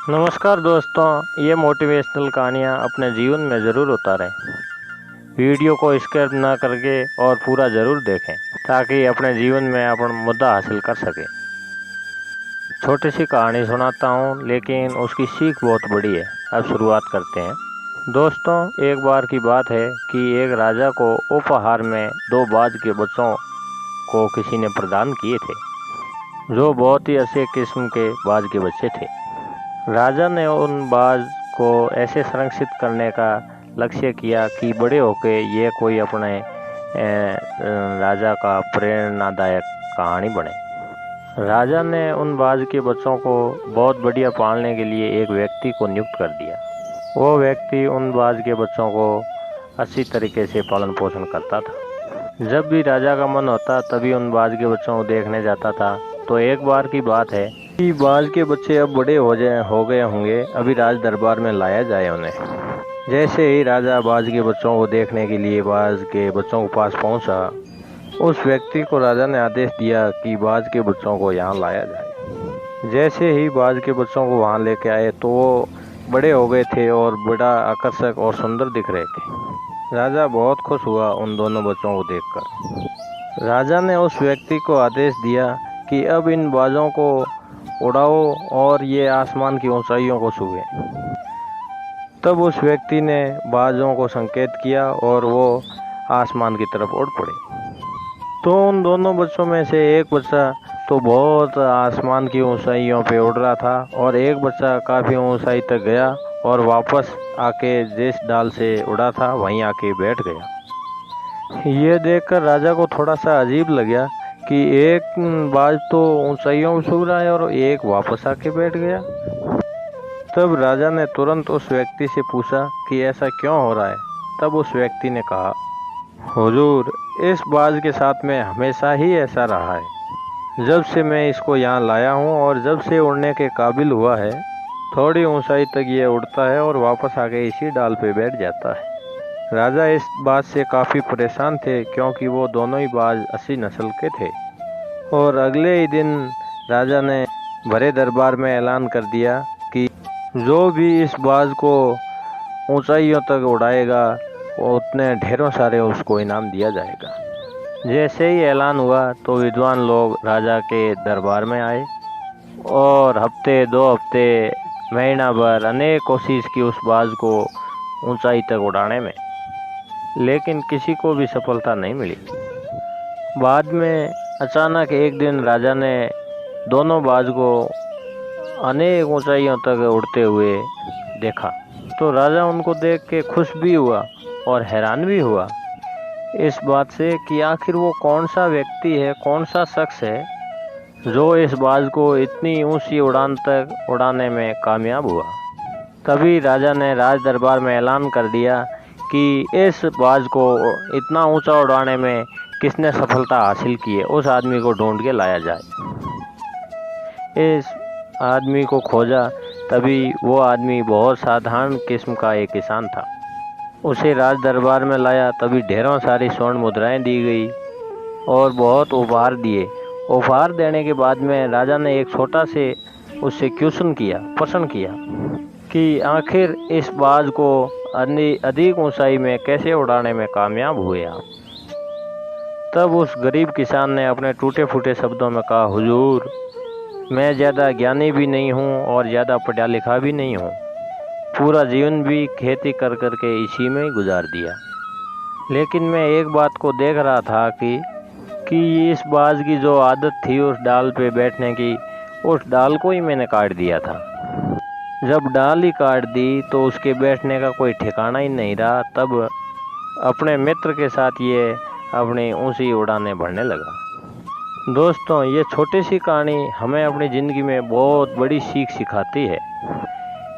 नमस्कार दोस्तों, ये मोटिवेशनल कहानियाँ अपने जीवन में ज़रूर उतारें। वीडियो को स्किप ना करके और पूरा ज़रूर देखें ताकि अपने जीवन में अपन मुद्दा हासिल कर सकें। छोटी सी कहानी सुनाता हूँ लेकिन उसकी सीख बहुत बड़ी है। अब शुरुआत करते हैं। दोस्तों, एक बार की बात है कि एक राजा को उपहार में 2 बाज के बच्चों को किसी ने प्रदान किए थे, जो बहुत ही अच्छे किस्म के बाज के बच्चे थे। राजा ने उन बाज को ऐसे संरक्षित करने का लक्ष्य किया कि बड़े होकर ये कोई अपने राजा का प्रेरणादायक कहानी बने। राजा ने उन बाज के बच्चों को बहुत बढ़िया पालने के लिए एक व्यक्ति को नियुक्त कर दिया। वो व्यक्ति उन बाज के बच्चों को अच्छी तरीके से पालन पोषण करता था। जब भी राजा का मन होता तभी उन बाज के बच्चों को देखने जाता था। तो एक बार की बात है कि बाज के बच्चे अब बड़े हो गए होंगे, अभी राज दरबार में लाया जाए उन्हें। जैसे ही राजा बाज के बच्चों को देखने के लिए बाज के बच्चों के पास पहुंचा, उस व्यक्ति को राजा ने आदेश दिया कि बाज के बच्चों को यहाँ लाया जाए। जैसे ही बाज के बच्चों को वहाँ लेके आए तो वो बड़े हो गए थे और बड़ा आकर्षक और सुंदर दिख रहे थे। राजा बहुत खुश हुआ उन दोनों बच्चों को देखकर। राजा ने उस व्यक्ति को आदेश दिया कि अब इन बाजों को उड़ाओ और ये आसमान की ऊंचाइयों को छुए। तब उस व्यक्ति ने बाजों को संकेत किया और वो आसमान की तरफ उड़ पड़े। तो उन दोनों बच्चों में से एक बच्चा तो बहुत आसमान की ऊंचाइयों पे उड़ रहा था और एक बच्चा काफ़ी ऊंचाई तक गया और वापस आके जिस डाल से उड़ा था वहीं आके बैठ गया। ये देखकर राजा को थोड़ा सा अजीब लगा कि एक बाज तो ऊंचाइयों में छू रहा है और एक वापस आके बैठ गया। तब राजा ने तुरंत उस व्यक्ति से पूछा कि ऐसा क्यों हो रहा है। तब उस व्यक्ति ने कहा, हुजूर, इस बाज के साथ में हमेशा ही ऐसा रहा है। जब से मैं इसको यहाँ लाया हूँ और जब से उड़ने के काबिल हुआ है, थोड़ी ऊंचाई तक ये उड़ता है और वापस आके इसी डाल पे बैठ जाता है। राजा इस बात से काफ़ी परेशान थे क्योंकि वो दोनों ही बाज अच्छी नस्ल के थे। और अगले ही दिन राजा ने बड़े दरबार में ऐलान कर दिया कि जो भी इस बाज को ऊंचाइयों तक उड़ाएगा उतने ढेरों सारे उसको इनाम दिया जाएगा। जैसे ही ऐलान हुआ तो विद्वान लोग राजा के दरबार में आए और हफ्ते 2 हफ्ते महीना भर अनेक कोशिश की उस बाज को ऊंचाई तक उड़ाने में, लेकिन किसी को भी सफलता नहीं मिली। बाद में अचानक एक दिन राजा ने दोनों बाज को अनेक ऊंचाइयों तक उड़ते हुए देखा। तो राजा उनको देख के खुश भी हुआ और हैरान भी हुआ इस बात से कि आखिर वो कौन सा व्यक्ति है, कौन सा शख्स है जो इस बाज को इतनी ऊंची उड़ान तक उड़ाने में कामयाब हुआ। तभी राजा ने राज दरबार में ऐलान कर दिया कि इस बाज को इतना ऊंचा उड़ाने में किसने सफलता हासिल की है, उस आदमी को ढूंढ के लाया जाए। इस आदमी को खोजा, तभी वो आदमी बहुत साधारण किस्म का एक किसान था। उसे राज दरबार में लाया, तभी ढेरों सारी स्वर्ण मुद्राएं दी गई और बहुत उपहार दिए। उपहार देने के बाद में राजा ने एक छोटा से उससे प्रश्न किया कि आखिर इस बाज को अधिक ऊंचाई में कैसे उड़ाने में कामयाब हुए आप। तब उस गरीब किसान ने अपने टूटे फूटे शब्दों में कहा, हुजूर, मैं ज़्यादा ज्ञानी भी नहीं हूँ और ज़्यादा पढ़ा लिखा भी नहीं हूँ। पूरा जीवन भी खेती कर कर के इसी में ही गुजार दिया। लेकिन मैं एक बात को देख रहा था कि इस बाज की जो आदत थी उस डाल पे बैठने की, उस डाल को ही मैंने काट दिया था। जब डाल ही काट दी तो उसके बैठने का कोई ठिकाना ही नहीं रहा। तब अपने मित्र के साथ ये अपनी ऊंची उड़ानें भरने लगा। दोस्तों, ये छोटी सी कहानी हमें अपनी ज़िंदगी में बहुत बड़ी सीख सिखाती है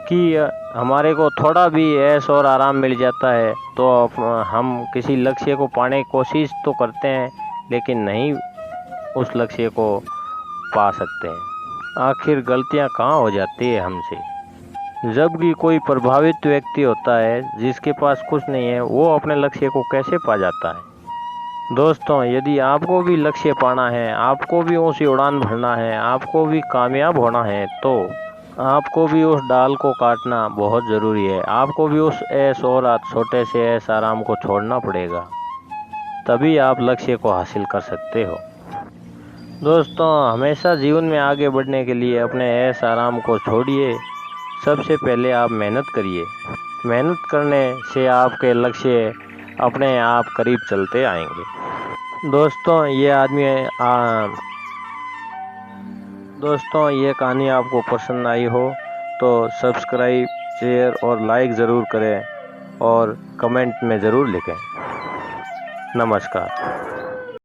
कि हमारे को थोड़ा भी ऐश और आराम मिल जाता है तो हम किसी लक्ष्य को पाने की कोशिश तो करते हैं, लेकिन नहीं उस लक्ष्य को पा सकते हैं। आखिर गलतियां कहाँ हो जाती है हमसे। जबकि कोई प्रभावित व्यक्ति होता है जिसके पास कुछ नहीं है, वो अपने लक्ष्य को कैसे पा जाता है। दोस्तों, यदि आपको भी लक्ष्य पाना है, आपको भी ऊंची उड़ान भरना है, आपको भी कामयाब होना है, तो आपको भी उस डाल को काटना बहुत ज़रूरी है। आपको भी उस ऐश और छोटे से ऐश आराम को छोड़ना पड़ेगा, तभी आप लक्ष्य को हासिल कर सकते हो। दोस्तों, हमेशा जीवन में आगे बढ़ने के लिए अपने ऐश आराम को छोड़िए। सबसे पहले आप मेहनत करिए। मेहनत करने से आपके लक्ष्य अपने आप करीब चलते आएंगे। दोस्तों, ये कहानी आपको पसंद आई हो तो सब्सक्राइब, शेयर और लाइक ज़रूर करें और कमेंट में ज़रूर लिखें। नमस्कार।